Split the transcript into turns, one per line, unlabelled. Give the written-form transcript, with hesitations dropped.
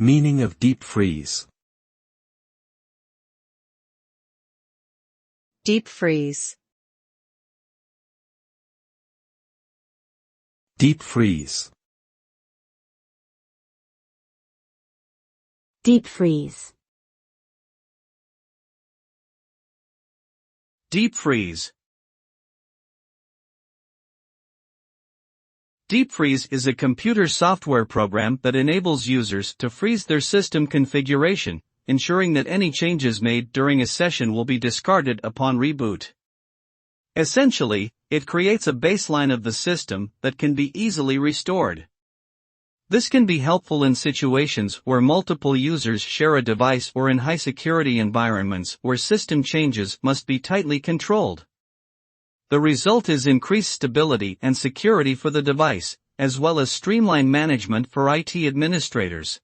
Meaning of deep freeze.
Deep freeze.
Deep freeze.
Deep freeze.
Deep freeze. Deepfreeze is a computer software program that enables users to freeze their system configuration, ensuring that any changes made during a session will be discarded upon reboot. Essentially, it creates a baseline of the system that can be easily restored. This can be helpful in situations where multiple users share a device or in high-security environments where system changes must be tightly controlled. The result is increased stability and security for the device, as well as streamlined management for IT administrators.